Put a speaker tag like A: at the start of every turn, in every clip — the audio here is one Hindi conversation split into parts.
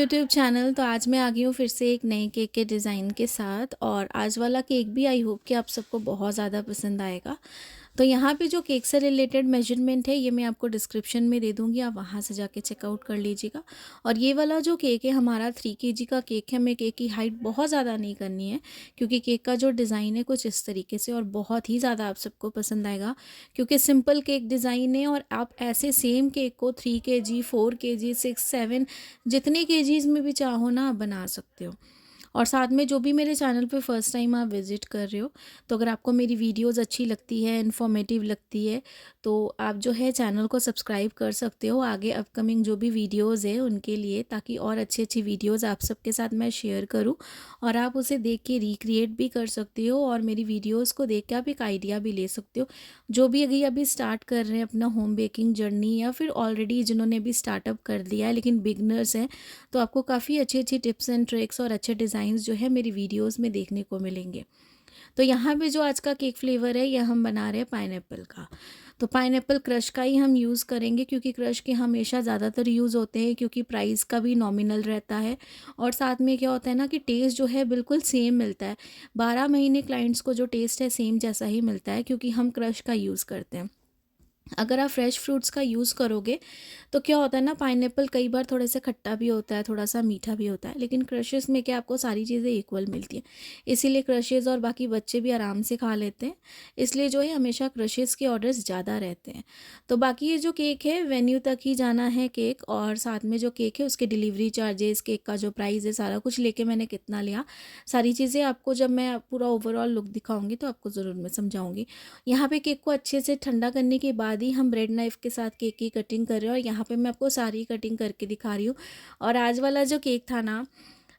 A: YouTube channel. तो आज मैं आ गई हूँ फिर से एक नए केक के डिज़ाइन के साथ, और आज वाला केक भी आई होप कि आप सबको बहुत ज़्यादा पसंद आएगा। तो यहाँ पे जो केक से रिलेटेड मेजरमेंट है ये मैं आपको डिस्क्रिप्शन में दे दूँगी, आप वहाँ से जाके चेकआउट कर लीजिएगा। और ये वाला जो केक है हमारा 3 kg का केक है। हमें केक की हाइट बहुत ज़्यादा नहीं करनी है, क्योंकि केक का जो डिज़ाइन है कुछ इस तरीके से, और बहुत ही ज़्यादा आप सबको पसंद आएगा, क्योंकि सिंपल केक डिज़ाइन है। और आप ऐसे सेम केक को 3 kg, 4 kg, 6, 7 जितने केजीज़ में भी चाहो ना आप बना सकते हो। और साथ में जो भी मेरे चैनल पे फर्स्ट टाइम आप विज़िट कर रहे हो, तो अगर आपको मेरी वीडियोज़ अच्छी लगती है, इन्फॉर्मेटिव लगती है, तो आप जो है चैनल को सब्सक्राइब कर सकते हो आगे अपकमिंग जो भी वीडियोज़ है उनके लिए, ताकि और अच्छी-अच्छी वीडियोज़ आप सबके साथ मैं शेयर करूँ और आप उसे देख के रिक्रिएट भी कर सकते हो, और मेरी वीडियोज़ को देख के आप एक आइडिया भी ले सकते हो। जो भी अभी स्टार्ट कर रहे हैं अपना होम बेकिंग जर्नी, या फिर ऑलरेडी जिन्होंने भी स्टार्टअप कर दिया है लेकिन बिगनर्स हैं, तो आपको काफ़ी अच्छी-अच्छी टिप्स एंड ट्रिक्स और अच्छे डिज़ाइंस जो है मेरी वीडियोस में देखने को मिलेंगे। तो यहाँ पे जो आज का केक फ्लेवर है, यह हम बना रहे हैं पाइनएप्पल का। तो पाइनएप्पल क्रश का ही हम यूज़ करेंगे, क्योंकि क्रश के हमेशा ज़्यादातर यूज़ होते हैं, क्योंकि प्राइस का भी नॉमिनल रहता है। और साथ में क्या होता है ना कि टेस्ट जो है बिल्कुल सेम मिलता है। 12 महीने क्लाइंट्स को जो टेस्ट है सेम जैसा ही मिलता है, क्योंकि हम क्रश का यूज़ करते हैं। अगर आप फ्रेश फ्रूट्स का यूज़ करोगे तो क्या होता है ना, पाइनएप्पल कई बार थोड़ा सा खट्टा भी होता है, थोड़ा सा मीठा भी होता है, लेकिन क्रशेस में क्या आपको सारी चीज़ें इक्वल मिलती हैं। इसीलिए क्रशेस और बाकी बच्चे भी आराम से खा लेते हैं, इसलिए जो है हमेशा क्रशेस के ऑर्डर्स ज़्यादा रहते हैं। तो बाकी ये जो केक है वेन्यू तक ही जाना है केक, और साथ में जो केक है उसके डिलीवरी चार्जेस, केक का जो प्राइस है, सारा कुछ लेके मैंने कितना लिया, सारी चीज़ें आपको जब मैं पूरा ओवरऑल लुक दिखाऊंगी तो आपको ज़रूर मैं समझाऊंगी। यहाँ पे केक को अच्छे से ठंडा करने के बाद ही हम ब्रेड नाइफ़ के साथ केक की कटिंग कर रहे हैं, और यहाँ पे मैं आपको सारी कटिंग करके दिखा रही हूँ। और आज वाला जो केक था ना,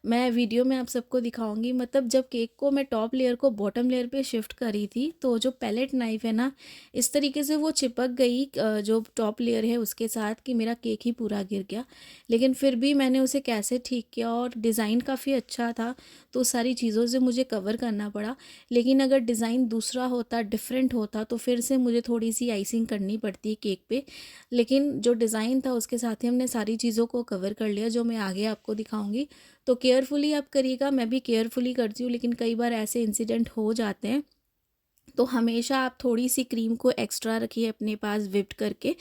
A: मैं वीडियो में आप सबको दिखाऊंगी। मतलब जब केक को मैं टॉप लेयर को बॉटम लेयर पे शिफ्ट करी थी, तो जो पैलेट नाइफ है ना, इस तरीके से वो चिपक गई जो टॉप लेयर है उसके साथ, कि मेरा केक ही पूरा गिर गया। लेकिन फिर भी मैंने उसे कैसे ठीक किया, और डिज़ाइन काफ़ी अच्छा था, तो सारी चीज़ों से मुझे कवर करना पड़ा। लेकिन अगर डिज़ाइन दूसरा होता, डिफरेंट होता, तो फिर से मुझे थोड़ी सी आइसिंग करनी पड़ती केक पे। लेकिन जो डिज़ाइन था उसके साथ ही हमने सारी चीज़ों को कवर कर लिया, जो मैं आगे आपको दिखाऊंगी। तो केयरफुली आप करिएगा, मैं भी केयरफुली करती हूँ, लेकिन कई बार ऐसे इंसिडेंट हो जाते हैं। तो हमेशा आप थोड़ी सी क्रीम को एक्स्ट्रा रखिए अपने पास विप्ड करके,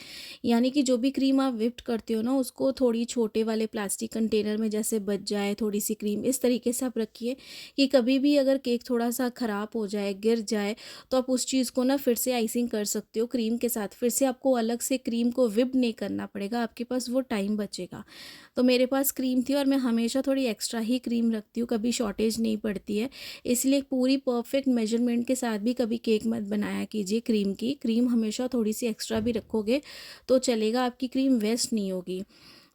A: यानी कि जो भी क्रीम आप विप्ड करते हो ना, उसको थोड़ी छोटे वाले प्लास्टिक कंटेनर में जैसे बच जाए थोड़ी सी क्रीम, इस तरीके से आप रखिए कि कभी भी अगर केक थोड़ा सा ख़राब हो जाए, गिर जाए, तो आप उस चीज़ को ना फिर से आइसिंग कर सकते हो क्रीम के साथ। फिर से आपको अलग से क्रीम को विप्ड नहीं करना पड़ेगा, आपके पास वो टाइम बचेगा। तो मेरे पास क्रीम थी, और मैं हमेशा थोड़ी एक्स्ट्रा ही क्रीम रखती हूँ, कभी शॉर्टेज नहीं पड़ती है। इसलिए पूरी परफेक्ट मेजरमेंट के साथ भी कभी केक मत बनाया कीजिए क्रीम की। क्रीम हमेशा थोड़ी सी एक्स्ट्रा भी रखोगे तो चलेगा, आपकी क्रीम वेस्ट नहीं होगी।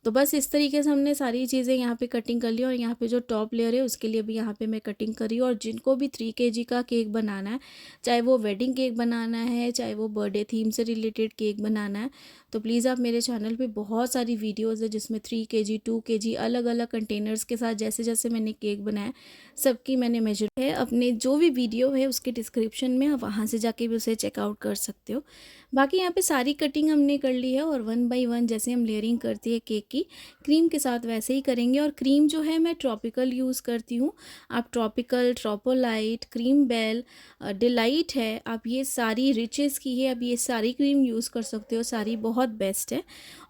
A: तो बस इस तरीके से हमने सारी चीज़ें यहाँ पे कटिंग कर ली, और यहाँ पे जो टॉप लेयर है उसके लिए भी यहाँ पे मैं कटिंग कर रही हूँ। और जिनको भी 3 kg का केक बनाना है, चाहे वो वेडिंग केक बनाना है, चाहे वो बर्थडे थीम से रिलेटेड केक बनाना है, तो प्लीज़ आप मेरे चैनल पे बहुत सारी वीडियोज़ है जिसमें 3 kg, 2 kg अलग अलग कंटेनर्स के साथ जैसे जैसे मैंने केक बनाया, सबकी मैंने मेजर है। अपने जो भी वीडियो है उसके डिस्क्रिप्शन में, आप वहाँ से जाके भी उसे चेकआउट कर सकते हो। बाकी यहाँ पे सारी कटिंग हमने कर ली है, और 1 बाय 1 जैसे हम लेयरिंग करती है केक की क्रीम के साथ वैसे ही करेंगे। और क्रीम जो है मैं ट्रॉपिकल यूज़ करती हूँ। आप ट्रॉपिकल, ट्रोपोलाइट, क्रीम बेल, डिलाइट है, आप ये सारी रिचेस की है, आप ये सारी क्रीम यूज़ कर सकते हो, सारी बहुत बेस्ट है।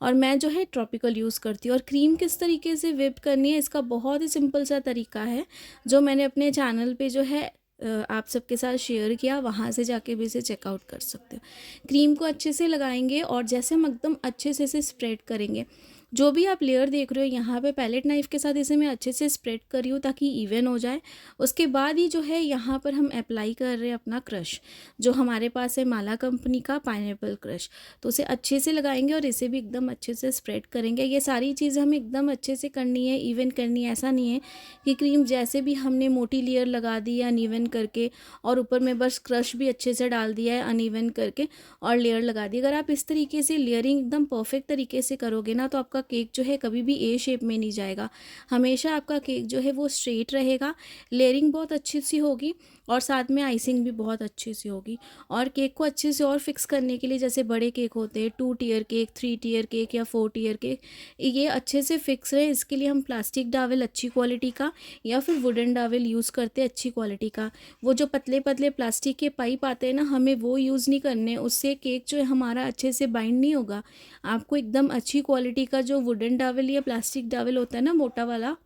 A: और मैं जो है ट्रॉपिकल यूज़ करती हूँ। और क्रीम किस तरीके से व्हिप करनी है, इसका बहुत ही सिंपल सा तरीका है, जो मैंने अपने चैनल पे जो है आप सबके साथ शेयर किया, वहाँ से जाके भी इसे चेकआउट कर सकते हो। क्रीम को अच्छे से लगाएंगे, और जैसे हम एकदम अच्छे से इसे स्प्रेड करेंगे, जो भी आप लेयर देख रहे हो यहाँ पे पैलेट नाइफ़ के साथ इसे मैं अच्छे से स्प्रेड कर रही हूँ ताकि इवन हो जाए। उसके बाद ही जो है यहाँ पर हम अप्लाई कर रहे हैं अपना क्रश, जो हमारे पास है माला कंपनी का पाइनएप्पल क्रश। तो उसे अच्छे से लगाएंगे और इसे भी एकदम अच्छे से स्प्रेड करेंगे। ये सारी चीज़ें हमें एकदम अच्छे से करनी है, इवन करनी है। ऐसा नहीं है कि क्रीम जैसे भी हमने मोटी लेयर लगा दी है अनइवन करके, और ऊपर में बस क्रश भी अच्छे से डाल दिया है अनइवन करके और लेयर लगा दी। अगर आप इस तरीके से लेयरिंग एकदम परफेक्ट तरीके से करोगे ना, तो आपका केक जो है कभी भी ए शेप में नहीं जाएगा, हमेशा आपका केक जो है वो स्ट्रेट रहेगा, लेयरिंग बहुत अच्छी सी होगी और साथ में आइसिंग भी बहुत अच्छी सी होगी। और केक को अच्छे से और फिक्स करने के लिए, जैसे बड़े केक होते हैं 2 टियर केक, 3 टियर केक या 4 टियर केक, ये अच्छे से फिक्स रहे इसके लिए हम प्लास्टिक डावल अच्छी क्वालिटी का या फिर वुडन डावल यूज़ करते हैं अच्छी क्वालिटी का। वो जो पतले पतले प्लास्टिक के पाइप आते हैं ना, हमें वो यूज़ नहीं करने, उससे केक जो है हमारा अच्छे से बाइंड नहीं होगा। आपको एकदम अच्छी क्वालिटी का जो वुडन डावल या प्लास्टिक डावल होता है ना, मोटा वाला,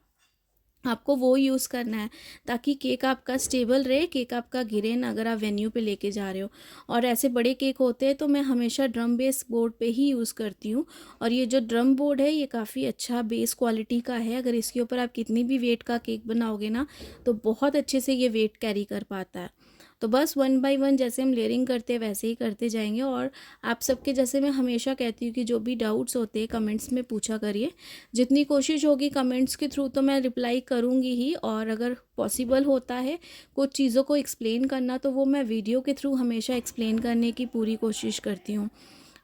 A: आपको वो यूज़ करना है ताकि केक आपका स्टेबल रहे, केक आपका गिरे ना अगर आप वेन्यू पे लेके जा रहे हो। और ऐसे बड़े केक होते हैं तो मैं हमेशा ड्रम बेस बोर्ड पे ही यूज़ करती हूँ। और ये जो ड्रम बोर्ड है ये काफ़ी अच्छा बेस क्वालिटी का है, अगर इसके ऊपर आप कितनी भी वेट का केक बनाओगे ना तो बहुत अच्छे से ये वेट कैरी कर पाता है। तो बस वन बाय वन जैसे हम लेयरिंग करते हैं वैसे ही करते जाएंगे। और आप सबके, जैसे मैं हमेशा कहती हूँ कि जो भी डाउट्स होते हैं कमेंट्स में पूछा करिए, जितनी कोशिश होगी कमेंट्स के थ्रू तो मैं रिप्लाई करूँगी ही, और अगर पॉसिबल होता है कुछ चीज़ों को एक्सप्लेन करना तो वो मैं वीडियो के थ्रू हमेशा एक्सप्लेन करने की पूरी कोशिश करती हूँ।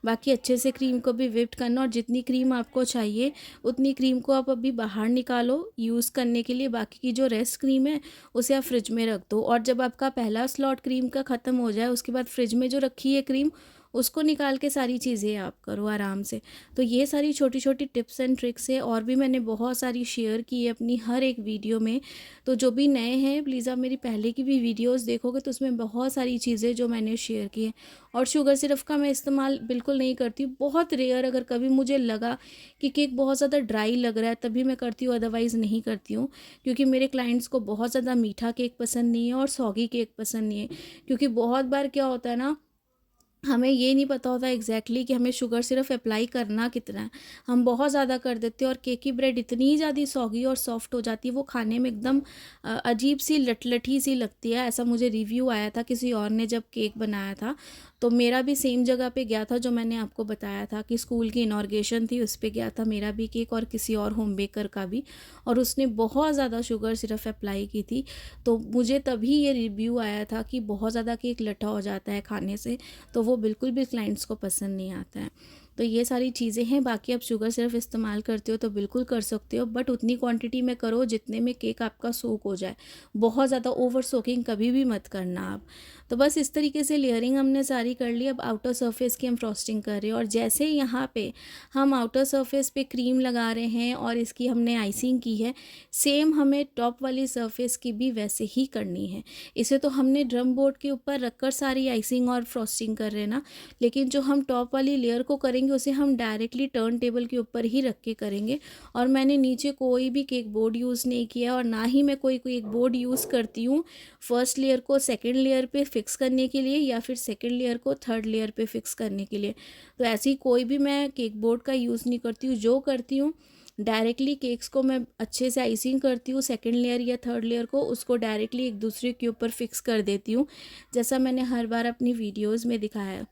A: बाकी अच्छे से क्रीम को भी विप्ड करना, और जितनी क्रीम आपको चाहिए उतनी क्रीम को आप अभी बाहर निकालो यूज़ करने के लिए, बाकी की जो रेस्ट क्रीम है उसे आप फ्रिज में रख दो। और जब आपका पहला स्लॉट क्रीम का ख़त्म हो जाए उसके बाद फ्रिज में जो रखी है क्रीम उसको निकाल के सारी चीज़ें आप करो आराम से। तो ये सारी छोटी छोटी टिप्स एंड ट्रिक्स है, और भी मैंने बहुत सारी शेयर की है अपनी हर एक वीडियो में। तो जो भी नए हैं प्लीज़ आप मेरी पहले की भी वीडियोस देखोगे तो उसमें बहुत सारी चीज़ें जो मैंने शेयर की हैं। और शुगर सिरप का मैं इस्तेमाल बिल्कुल नहीं करती हूँ, बहुत रेयर, अगर कभी मुझे लगा कि केक बहुत ज़्यादा ड्राई लग रहा है तभी मैं करती हूँ, अदरवाइज़ नहीं करती हूँ। क्योंकि मेरे क्लाइंट्स को बहुत ज़्यादा मीठा केक पसंद नहीं है और सॉगी केक पसंद नहीं है। क्योंकि बहुत बार क्या होता है ना, हमें ये नहीं पता होता एग्जैक्टली कि हमें शुगर सिर्फ अप्लाई करना कितना है, हम बहुत ज़्यादा कर देते हैं और केक की ब्रेड इतनी ज़्यादा सॉगी और सॉफ्ट हो जाती है वो खाने में एकदम अजीब सी लटलटी सी लगती है। ऐसा मुझे रिव्यू आया था किसी और ने जब केक बनाया था, तो मेरा भी सेम जगह पे गया था जो मैंने आपको बताया था कि स्कूल की इनॉर्गेशन थी, उस पे गया था मेरा भी केक और किसी और होम बेकर का भी, और उसने बहुत ज़्यादा शुगर सिर्फ अप्लाई की थी। तो मुझे तभी ये रिव्यू आया था कि बहुत ज़्यादा केक लटा हो जाता है खाने से, तो वो बिल्कुल भी क्लाइंट्स को पसंद नहीं आता है। तो ये सारी चीज़ें हैं। बाकी आप शुगर सिर्फ इस्तेमाल करते हो तो बिल्कुल कर सकते हो, बट उतनी क्वांटिटी में करो जितने में केक आपका सोक हो जाए, बहुत ज़्यादा ओवर सोकिंग कभी भी मत करना आप। तो बस इस तरीके से लेयरिंग हमने सारी कर ली। अब आउटर सरफेस की हम फ्रॉस्टिंग कर रहे हैं, और जैसे यहाँ पे हम आउटर सरफेस पे क्रीम लगा रहे हैं और इसकी हमने आइसिंग की है, सेम हमें टॉप वाली सरफेस की भी वैसे ही करनी है। इसे तो हमने ड्रम बोर्ड के ऊपर रखकर सारी आइसिंग और फ्रॉस्टिंग कर रहे हैं ना, लेकिन जो हम टॉप वाली लेयर को करेंगे उसे हम डायरेक्टली टर्न टेबल के ऊपर ही रख के करेंगे। और मैंने नीचे कोई भी केक बोर्ड यूज़ नहीं किया, और ना ही मैं कोई केक बोर्ड यूज़ करती हूँ फर्स्ट लेयर को सेकेंड लेयर पे फिक्स करने के लिए या फिर सेकेंड लेयर को थर्ड लेयर पे फिक्स करने के लिए। तो ऐसी कोई भी मैं केक बोर्ड का यूज़ नहीं करती हूँ। जो करती हूँ डायरेक्टली केक्स को मैं अच्छे से आइसिंग करती हूँ, सेकंड लेयर या थर्ड लेयर को उसको डायरेक्टली एक दूसरे के ऊपर फिक्स कर देती हूँ, जैसा मैंने हर बार अपनी वीडियोस में दिखाया है।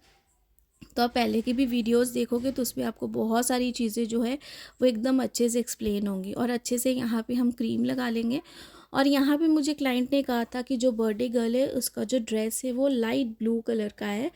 A: तो आप पहले की भी वीडियोस देखोगे तो उसमें आपको बहुत सारी चीज़ें जो है वो एकदम अच्छे से एक्सप्लेन होंगी। और अच्छे से यहाँ पे हम क्रीम लगा लेंगे। और यहाँ पे मुझे क्लाइंट ने कहा था कि जो बर्थडे गर्ल है उसका जो ड्रेस है वो लाइट ब्लू कलर का है,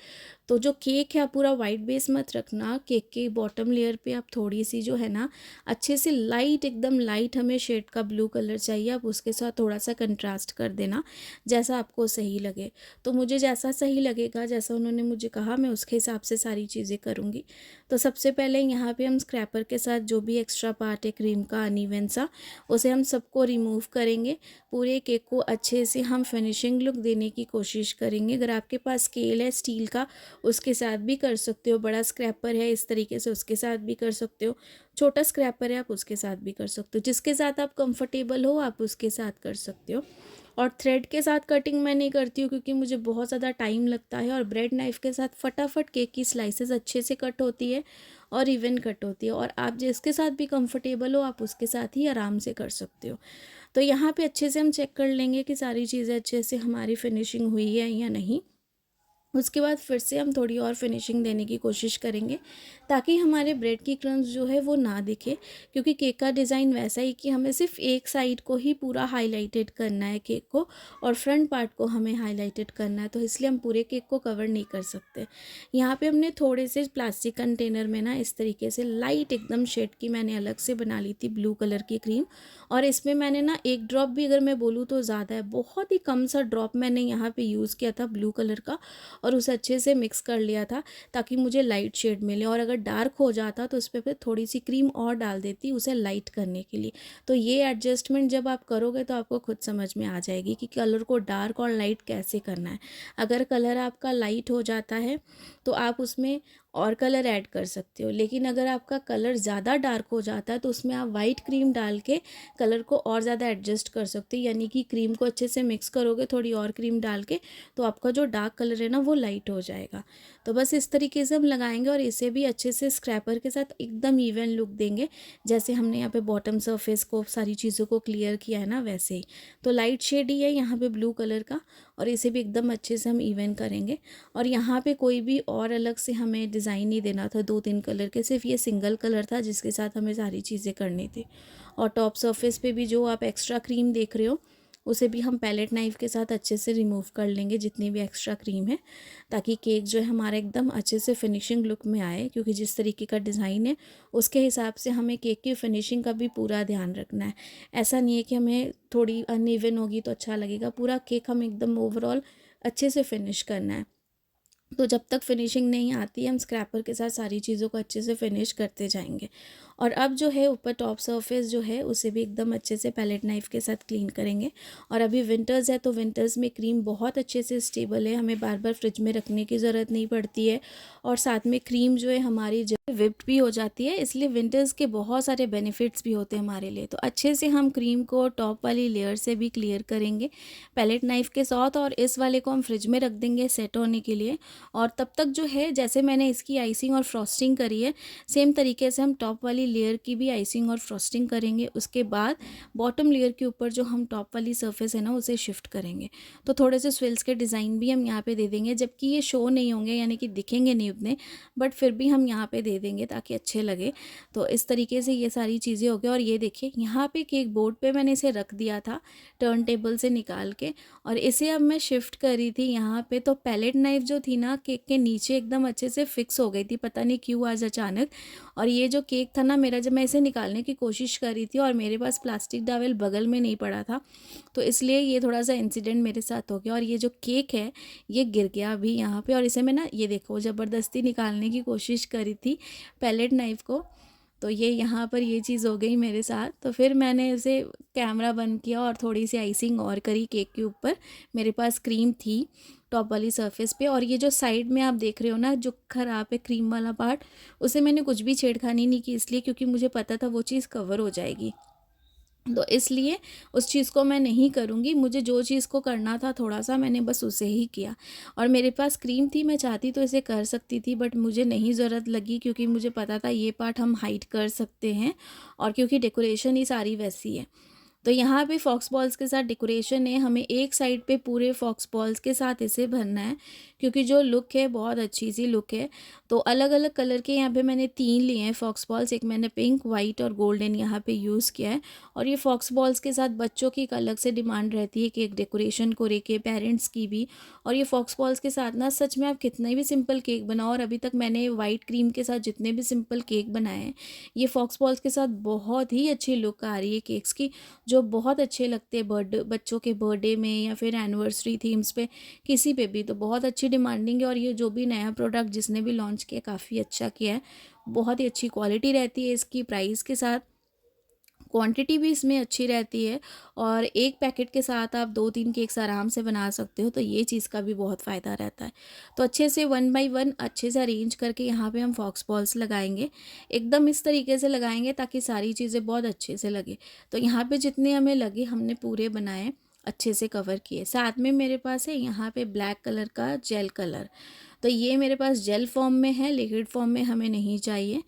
A: तो जो केक है आप पूरा वाइट बेस मत रखना, केक के बॉटम लेयर पे आप थोड़ी सी जो है ना अच्छे से लाइट, एकदम लाइट हमें शेड का ब्लू कलर चाहिए, आप उसके साथ थोड़ा सा कंट्रास्ट कर देना जैसा आपको सही लगे। तो मुझे जैसा सही लगेगा, जैसा उन्होंने मुझे कहा, मैं उसके हिसाब से सारी चीज़ें करूँगी। तो सबसे पहले यहाँ पे हम स्क्रैपर के साथ जो भी एक्स्ट्रा पार्ट है क्रीम का अनइवन सा, उसे हम सबको रिमूव करेंगे। पूरे केक को अच्छे से हम फिनिशिंग लुक देने की कोशिश करेंगे। अगर आपके पास स्केल है स्टील का उसके साथ भी कर सकते हो, बड़ा स्क्रैपर है इस तरीके से उसके साथ भी कर सकते हो, छोटा स्क्रैपर है आप उसके साथ भी कर सकते हो, जिसके साथ आप कंफर्टेबल हो आप उसके साथ कर सकते हो। और थ्रेड के साथ कटिंग मैं नहीं करती हूँ क्योंकि मुझे बहुत ज़्यादा टाइम लगता है, और ब्रेड नाइफ़ के साथ फटाफट केक की स्लाइसेस अच्छे से कट होती है और इवन कट होती है, और आप जिसके साथ भी कंफर्टेबल हो आप उसके साथ ही आराम से कर सकते हो। तो यहाँ पे अच्छे से हम चेक कर लेंगे कि सारी चीज़ें अच्छे से हमारी फिनिशिंग हुई है या नहीं। उसके बाद फिर से हम थोड़ी और फिनिशिंग देने की कोशिश करेंगे ताकि हमारे ब्रेड की क्रम्स जो है वो ना दिखे, क्योंकि केक का डिज़ाइन वैसा ही कि हमें सिर्फ एक साइड को ही पूरा हाईलाइटेड करना है केक को, और फ्रंट पार्ट को हमें हाईलाइटेड करना है, तो इसलिए हम पूरे केक को कवर नहीं कर सकते। यहाँ पे हमने थोड़े से प्लास्टिक कंटेनर में ना इस तरीके से लाइट एकदम शेड की मैंने अलग से बना ली थी ब्लू कलर की क्रीम, और इसमें मैंने ना एक ड्रॉप भी, अगर मैं बोलूँ तो ज़्यादा है, बहुत ही कम सा ड्रॉप मैंने यहाँ पे यूज़ किया था ब्लू कलर का, और उसे अच्छे से मिक्स कर लिया था ताकि मुझे लाइट शेड मिले, और अगर डार्क हो जाता तो उस पर फिर थोड़ी सी क्रीम और डाल देती उसे लाइट करने के लिए। तो ये एडजस्टमेंट जब आप करोगे तो आपको खुद समझ में आ जाएगी कि कलर को डार्क और लाइट कैसे करना है। अगर कलर आपका लाइट हो जाता है तो आप उसमें और कलर ऐड कर सकते हो, लेकिन अगर आपका कलर ज़्यादा डार्क हो जाता है तो उसमें आप वाइट क्रीम डाल के कलर को और ज़्यादा एडजस्ट कर सकते हो, यानी कि क्रीम को अच्छे से मिक्स करोगे थोड़ी और क्रीम डाल के, तो आपका जो डार्क कलर है ना वो लाइट हो जाएगा। तो बस इस तरीके से हम लगाएंगे और इसे भी अच्छे से स्क्रैपर के साथ एकदम इवन लुक देंगे, जैसे हमने यहाँ पे बॉटम सरफेस को सारी चीज़ों को क्लियर किया है ना वैसे ही। तो लाइट शेड ही है यहाँ पे ब्लू कलर का, और इसे भी एकदम अच्छे से हम इवन करेंगे। और यहाँ पे कोई भी और अलग से हमें डिज़ाइन नहीं देना था 2-3 कलर के, सिर्फ ये सिंगल कलर था जिसके साथ हमें सारी चीज़ें करनी थी। और टॉप सरफेस पे भी जो आप एक्स्ट्रा क्रीम देख रहे हो उसे भी हम पैलेट नाइफ़ के साथ अच्छे से रिमूव कर लेंगे, जितनी भी एक्स्ट्रा क्रीम है, ताकि केक जो है हमारा एकदम अच्छे से फिनिशिंग लुक में आए, क्योंकि जिस तरीके का डिज़ाइन है उसके हिसाब से हमें केक की फिनिशिंग का भी पूरा ध्यान रखना है। ऐसा नहीं है कि हमें थोड़ी अनइवन होगी तो अच्छा लगेगा, पूरा केक हम एकदम ओवरऑल अच्छे से फिनिश करना है। तो जब तक फिनिशिंग नहीं आती हम स्क्रैपर के साथ सारी चीज़ों को अच्छे से फिनिश करते जाएंगे। और अब जो है ऊपर टॉप सरफेस जो है उसे भी एकदम अच्छे से पैलेट नाइफ़ के साथ क्लीन करेंगे। और अभी विंटर्स है तो विंटर्स में क्रीम बहुत अच्छे से स्टेबल है, हमें बार बार फ्रिज में रखने की ज़रूरत नहीं पड़ती है, और साथ में क्रीम जो है हमारी जो विप्ड भी हो जाती है, इसलिए विंटर्स के बहुत सारे बेनिफिट्स भी होते हैं हमारे लिए। तो अच्छे से हम क्रीम को टॉप वाली लेयर से भी क्लियर करेंगे पैलेट नाइफ़ के साथ, और इस वाले को हम फ्रिज में रख देंगे सेट होने के लिए। और तब तक जो है जैसे मैंने इसकी आइसिंग और फ्रॉस्टिंग करी है, सेम तरीके से हम टॉप वाली लेयर की भी आइसिंग और फ्रॉस्टिंग करेंगे। उसके बाद बॉटम लेयर के ऊपर जो हम टॉप वाली सरफेस है ना उसे शिफ्ट करेंगे। तो थोड़े से स्विल्स के डिज़ाइन भी हम यहाँ पे दे देंगे, जबकि ये शो नहीं होंगे यानी कि दिखेंगे नहीं उतने, बट फिर भी हम यहाँ पे दे देंगे ताकि अच्छे लगे। तो इस तरीके से ये सारी चीज़ें हो गई। और ये देखिए यहाँ पे केक बोर्ड पे मैंने इसे रख दिया था टर्न टेबल से निकाल के, और इसे अब मैं शिफ्ट करी थी यहाँ पे, तो पैलेट नाइफ जो थी ना केक के नीचे एकदम अच्छे से फिक्स हो गई थी, पता नहीं क्यों आज अचानक। और ये जो केक था ना मेरा, जब मैं इसे निकालने की कोशिश कर रही थी और मेरे पास प्लास्टिक डॉवेल बगल में नहीं पड़ा था, तो इसलिए ये थोड़ा सा इंसिडेंट मेरे साथ हो गया। और ये जो केक है ये गिर गया अभी यहाँ पे, और इसे मैं ना ये देखो ज़बरदस्ती निकालने की कोशिश करी थी पैलेट नाइफ को, तो ये यहाँ पर ये चीज़ हो गई मेरे साथ। तो फिर मैंने उसे कैमरा बंद किया और थोड़ी सी आइसिंग और करी केक के ऊपर। मेरे पास क्रीम थी टॉप वाली सरफेस पे, और ये जो साइड में आप देख रहे हो ना जो ख़राब है क्रीम वाला पार्ट, उसे मैंने कुछ भी छेड़खानी नहीं की, इसलिए क्योंकि मुझे पता था वो चीज़ कवर हो जाएगी, तो इसलिए उस चीज़ को मैं नहीं करूँगी। मुझे जो चीज़ को करना था थोड़ा सा मैंने बस उसे ही किया। और मेरे पास क्रीम थी, मैं चाहती तो इसे कर सकती थी, बट मुझे नहीं ज़रूरत लगी, क्योंकि मुझे पता था ये पार्ट हम हाइड कर सकते हैं, और क्योंकि डेकोरेशन ही सारी वैसी है। तो यहाँ पे फॉक्स बॉल्स के साथ डेकोरेशन है, हमें एक साइड पे पूरे फॉक्स बॉल्स के साथ इसे भरना है, क्योंकि जो लुक है बहुत अच्छी सी लुक है। तो अलग अलग कलर के यहाँ पे मैंने 3 लिए हैं फॉक्स बॉल्स, एक मैंने पिंक, वाइट और गोल्डन यहाँ पे यूज़ किया है। और ये फॉक्स बॉल्स के साथ बच्चों की एक अलग से डिमांड रहती है केक डेकोरेशन को लेके, पेरेंट्स की भी। और ये फॉक्स बॉल्स के साथ ना सच में आप कितने भी सिंपल केक बनाओ, और अभी तक मैंने वाइट क्रीम के साथ जितने भी सिंपल केक बनाए हैं, ये फॉक्स बॉल्स के साथ बहुत ही अच्छी लुक आ रही है केक्स की, जो बहुत अच्छे लगते हैं बर्थडे, बच्चों के बर्थडे में या फिर एनिवर्सरी थीम्स पे, किसी पे भी। तो बहुत अच्छी डिमांडिंग है, और ये जो भी नया प्रोडक्ट जिसने भी लॉन्च किया काफ़ी अच्छा किया है। बहुत ही अच्छी क्वालिटी रहती है इसकी प्राइस के साथ, क्वांटिटी भी इसमें अच्छी रहती है, और एक पैकेट के साथ आप 2-3 केक्स आराम से बना सकते हो, तो ये चीज़ का भी बहुत फ़ायदा रहता है। तो अच्छे से 1 बाय 1 अच्छे से अरेंज करके यहाँ पे हम फॉक्स बॉल्स लगाएंगे, एकदम इस तरीके से लगाएंगे ताकि सारी चीज़ें बहुत अच्छे से लगे। तो यहाँ पे जितने हमें लगे हमने पूरे बनाए, अच्छे से कवर किए। साथ में मेरे पास है यहाँ पे ब्लैक कलर का जेल कलर, तो ये मेरे पास जेल फॉर्म में है, लिक्विड फॉर्म में हमें नहीं चाहिए।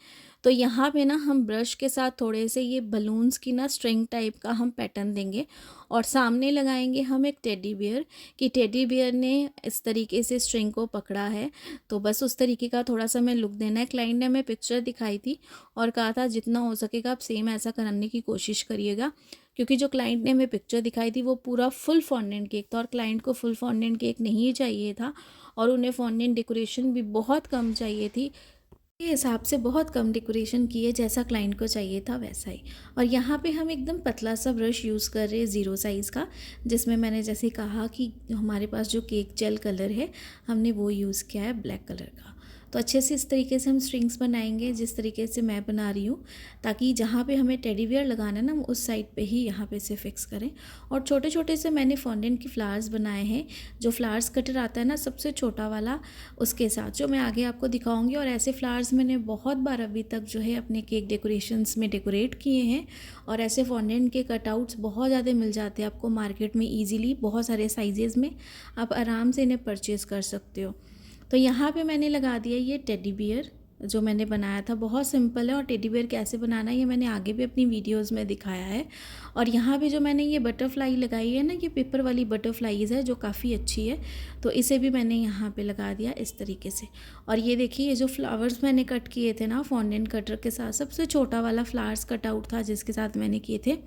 A: तो यहाँ पे ना हम ब्रश के साथ थोड़े से ये बलून्स की ना स्ट्रिंग टाइप का हम पैटर्न देंगे और सामने लगाएंगे हम एक टेडी बियर कि टेडी बियर ने इस तरीके से स्ट्रिंग को पकड़ा है। तो बस उस तरीके का थोड़ा सा मैं लुक देना है। क्लाइंट ने हमें पिक्चर दिखाई थी और कहा था जितना हो सकेगा आप सेम ऐसा करने की कोशिश करिएगा, क्योंकि जो क्लाइंट ने हमें पिक्चर दिखाई थी वो पूरा फुल फॉन्डेंट केक था और क्लाइंट को फुल फॉन्डेंट केक नहीं चाहिए था और उन्हें फॉन्डेंट डेकोरेशन भी बहुत कम चाहिए थी। के हिसाब से बहुत कम डेकोरेशन की है, जैसा क्लाइंट को चाहिए था वैसा ही। और यहाँ पे हम एकदम पतला सा ब्रश यूज़ कर रहे हैं 0 साइज़ का, जिसमें मैंने जैसे कहा कि हमारे पास जो केक जेल कलर है हमने वो यूज़ किया है ब्लैक कलर का। तो अच्छे से इस तरीके से हम स्ट्रिंग्स बनाएंगे जिस तरीके से मैं बना रही हूँ, ताकि जहाँ पे हमें टेडी बियर लगाना है ना हम उस साइड पे ही यहाँ पे से फिक्स करें। और छोटे छोटे से मैंने फॉन्डेंट की फ्लावर्स बनाए हैं, जो फ्लावर्स कटर आता है ना सबसे छोटा वाला, उसके साथ जो मैं आगे आपको दिखाऊंगी। और ऐसे फ्लावर्स मैंने बहुत बार अभी तक जो है अपने केक डेकोरेशंस में डेकोरेट किए हैं। और ऐसे फॉन्डेंट के कटआउट्स बहुत ज़्यादा मिल जाते हैं आपको मार्केट में ईजिली, बहुत सारे साइजेज़ में आप आराम से इन्हें परचेज़ कर सकते हो। तो यहाँ पे मैंने लगा दिया ये टेडी बियर जो मैंने बनाया था, बहुत सिंपल है। और टेडी बियर कैसे बनाना है ये मैंने आगे भी अपनी वीडियोस में दिखाया है। और यहाँ पे जो मैंने ये बटरफ्लाई लगाई है ना, ये पेपर वाली बटरफ्लाईज है जो काफ़ी अच्छी है, तो इसे भी मैंने यहाँ पे लगा दिया इस तरीके से। और ये देखिए, ये जो फ्लावर्स मैंने कट किए थे ना फॉन्डेंट कटर के साथ, सबसे छोटा वाला फ्लावर्स कट आउट था जिसके साथ मैंने किए थे,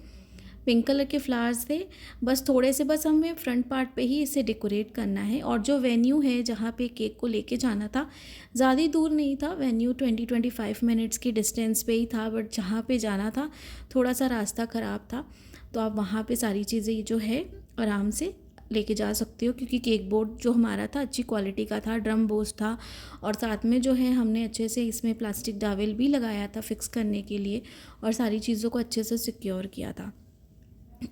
A: पिंक कलर के फ्लावर्स थे। बस थोड़े से, बस हमें फ्रंट पार्ट पे ही इसे डेकोरेट करना है। और जो वेन्यू है जहाँ पे केक को लेके जाना था, ज़्यादा दूर नहीं था वेन्यू, 20-25 मिनट्स की डिस्टेंस पे ही था, बट जहाँ पे जाना था थोड़ा सा रास्ता ख़राब था। तो आप वहाँ पे सारी चीज़ें जो है आराम से लेके जा सकते हो, क्योंकि केक बोर्ड जो हमारा था अच्छी क्वालिटी का था, ड्रम बोर्ड था। और साथ में जो है हमने अच्छे से इसमें प्लास्टिक डावेल भी लगाया था फिक्स करने के लिए, और सारी चीज़ों को अच्छे से सिक्योर किया था।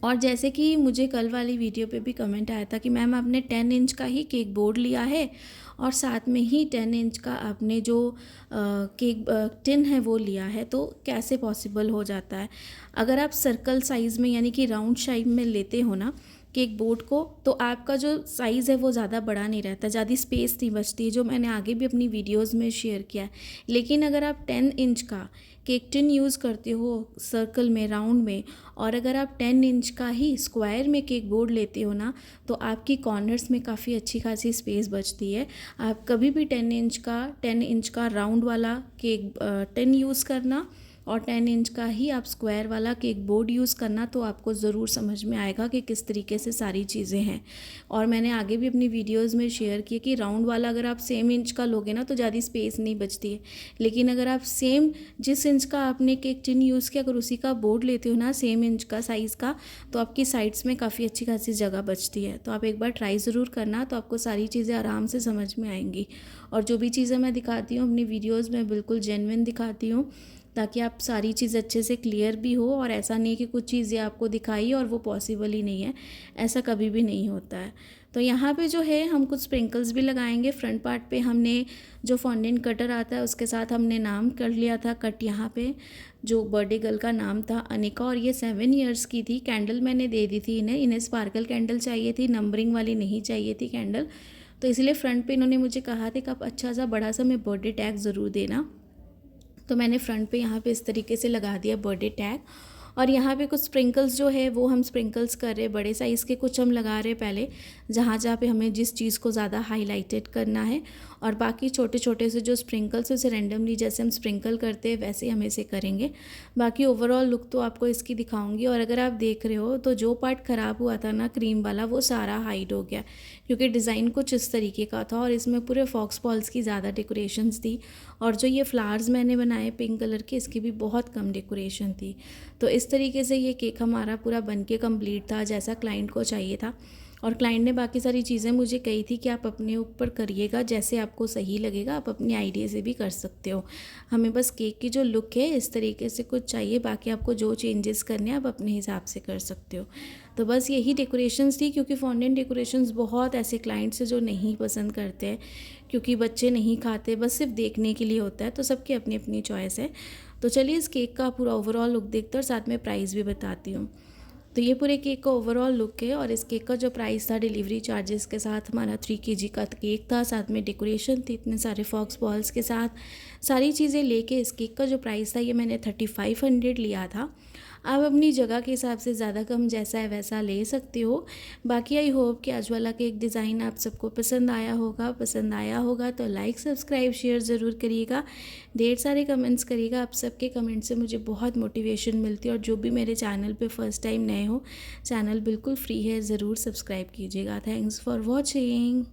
A: और जैसे कि मुझे कल वाली वीडियो पे भी कमेंट आया था कि मैम आपने 10 इंच का ही केक बोर्ड लिया है और साथ में ही 10 इंच का आपने जो केक टिन है वो लिया है, तो कैसे पॉसिबल हो जाता है। अगर आप सर्कल साइज़ में यानी कि राउंड शेप में लेते हो ना केक बोर्ड को, तो आपका जो साइज़ है वो ज़्यादा बड़ा नहीं रहता, ज़्यादा स्पेस नहीं बचती, जो मैंने आगे भी अपनी वीडियोस में शेयर किया है। लेकिन अगर आप 10 इंच का केक टिन यूज़ करते हो सर्कल में, राउंड में, और अगर आप 10 इंच का ही स्क्वायर में केक बोर्ड लेते हो ना, तो आपकी कॉर्नर्स में काफ़ी अच्छी खासी स्पेस बचती है। आप कभी भी 10 इंच का राउंड वाला केक टिन यूज़ करना और 10 इंच का ही आप स्क्वायर वाला केक बोर्ड यूज़ करना, तो आपको ज़रूर समझ में आएगा कि किस तरीके से सारी चीज़ें हैं। और मैंने आगे भी अपनी वीडियोस में शेयर किया कि राउंड वाला अगर आप सेम इंच का लोगे ना तो ज़्यादा स्पेस नहीं बचती है, लेकिन अगर आप सेम जिस इंच का आपने केक टिन यूज़ किया अगर उसी का बोर्ड लेते हो ना सेम इंच का साइज़ का, तो आपकी साइड्स में काफ़ी अच्छी खासी जगह बचती है। तो आप एक बार ट्राई ज़रूर करना, तो आपको सारी चीज़ें आराम से समझ में आएंगी। और जो भी चीज़ें मैं दिखाती हूँ अपनी वीडियोज़ में बिल्कुल जेन्युइन दिखाती हूँ, ताकि आप सारी चीज़ अच्छे से क्लियर भी हो। और ऐसा नहीं है कि कुछ चीज़ें आपको दिखाई और वो पॉसिबल ही नहीं है, ऐसा कभी भी नहीं होता है। तो यहाँ पे जो है हम कुछ स्प्रिंकल्स भी लगाएंगे। फ्रंट पार्ट पे हमने जो फॉन्डेंट कटर आता है उसके साथ हमने नाम कर लिया था कट, यहाँ पे जो बर्थडे गर्ल का नाम था अनिका, और ये 7 ईयर्स की थी। कैंडल मैंने दे दी थी इन्हें स्पार्कल कैंडल चाहिए थी, नंबरिंग वाली नहीं चाहिए थी कैंडल। तो इसलिए फ्रंट पे इन्होंने मुझे कहा था कि आप अच्छा सा बड़ा सा मैं बर्थडे टैग ज़रूर देना, तो मैंने फ्रंट पे यहाँ पे इस तरीके से लगा दिया बर्थडे टैग। और यहाँ पे कुछ स्प्रिंकल्स जो है वो हम स्प्रिंकल्स कर रहे हैं, बड़े साइज़ के कुछ हम लगा रहे हैं पहले, जहाँ जहाँ पे हमें जिस चीज़ को ज़्यादा हाईलाइटेड करना है। और बाकी छोटे छोटे से जो स्प्रिंकल्स उसे रैंडमली जैसे हम स्प्रिंकल करते हैं वैसे हम इसे करेंगे। बाकी ओवरऑल लुक तो आपको इसकी दिखाऊंगी। और अगर आप देख रहे हो तो जो पार्ट ख़राब हुआ था ना क्रीम वाला, वो सारा हाइड हो गया, क्योंकि डिज़ाइन कुछ इस तरीके का था और इसमें पूरे फॉक्स बॉल्स की ज़्यादा डेकोरेशंस थी। और जो ये फ्लावर्स मैंने बनाए पिंक कलर के, इसकी भी बहुत कम डेकोरेशन थी। तो इस तरीके से ये केक हमारा पूरा बन के कम्प्लीट था जैसा क्लाइंट को चाहिए था। और क्लाइंट ने बाकी सारी चीज़ें मुझे कही थी कि आप अपने ऊपर करिएगा, जैसे आपको सही लगेगा आप अपनी आइडिया से भी कर सकते हो। हमें बस केक की जो लुक है इस तरीके से कुछ चाहिए, बाकी आपको जो चेंजेस करने हैं आप अपने हिसाब से कर सकते हो। तो बस यही डेकोरेशंस थी, क्योंकि फॉन्डेंट डेकोरेशंस बहुत ऐसे क्लाइंट्स हैं जो नहीं पसंद करते हैं, क्योंकि बच्चे नहीं खाते, बस सिर्फ देखने के लिए होता है। तो सबकी अपनी अपनी चॉइस है। तो चलिए इस केक का पूरा ओवरऑल लुक देखते हैं और साथ में प्राइस भी बताती हूँ। तो ये पूरे केक का ओवरऑल लुक है और इस केक का जो प्राइस था डिलीवरी चार्जेस के साथ हमारा 3 केजी का केक था, साथ में डेकोरेशन थी इतने सारे फॉक्स बॉल्स के साथ, सारी चीज़ें लेके इस केक का जो प्राइस था ये मैंने 3500 लिया था। आप अपनी जगह के हिसाब से ज़्यादा कम जैसा है वैसा ले सकते हो। बाकी आई होप कि आज वाला केक डिज़ाइन आप सबको पसंद आया होगा। पसंद आया होगा तो लाइक सब्सक्राइब शेयर ज़रूर करिएगा, ढेर सारे कमेंट्स करिएगा। आप सबके कमेंट से मुझे बहुत मोटिवेशन मिलती है। और जो भी मेरे चैनल पे फर्स्ट टाइम नए हो, चैनल बिल्कुल फ्री है, ज़रूर सब्सक्राइब कीजिएगा। Thanks for watching.